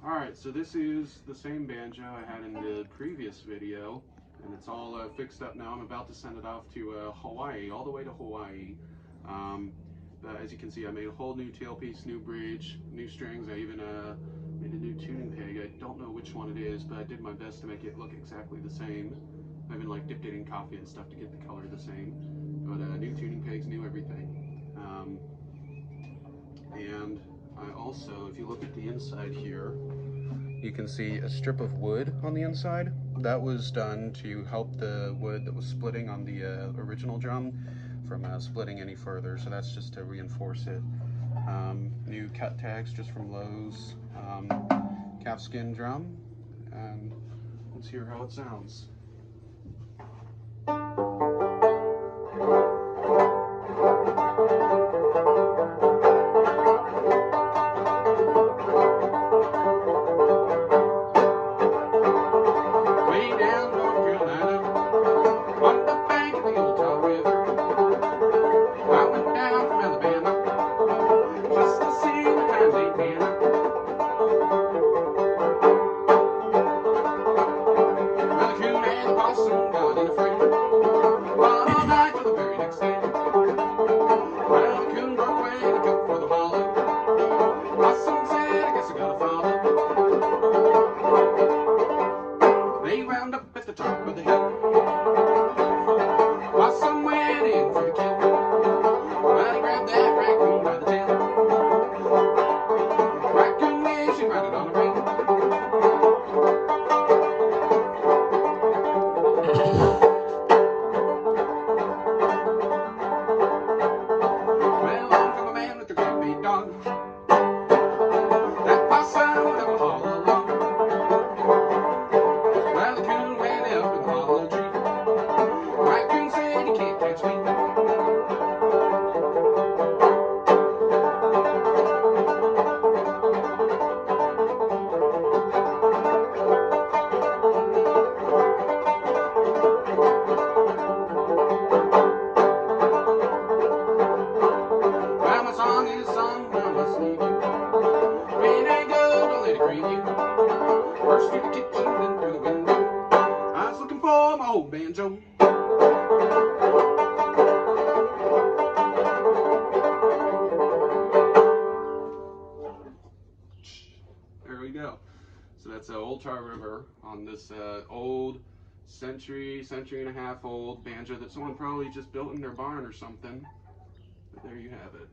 Alright, so this is the same banjo I had in the previous video, and it's all fixed up now. I'm about to send it off to Hawaii, all the way to Hawaii. But as you can see, I made a whole new tailpiece, new bridge, new strings. I even made a new tuning peg. I don't know which one it is, but I did my best to make it look exactly the same. I even like dipped it in coffee and stuff to get the color the same. But new tuning pegs, new everything. And I also, if you look at the inside here, you can see a strip of wood on the inside. That was done to help the wood that was splitting on the original drum from splitting any further, so that's just to reinforce it. New cut tags just from Lowe's. Calfskin drum, and let's hear how it sounds. They round up at the top of the hill. Possum went in for the kill. Well, he grabbed that raccoon by the tail. Raccoon wish he'd ride it on a rail. Well, on come a man with a great big dog. That possum would have a haul along. Well, the coon went up in the hollow tree. Raccoon said he can't catch me. Well, my song is sung, I must leave you. When I go, don't let it grieve you. First through the kitchen, then through the window. I was looking for my old banjo. There we go. So that's Old Tar River on this old century and a half old banjo that someone probably just built in their barn or something. But there you have it.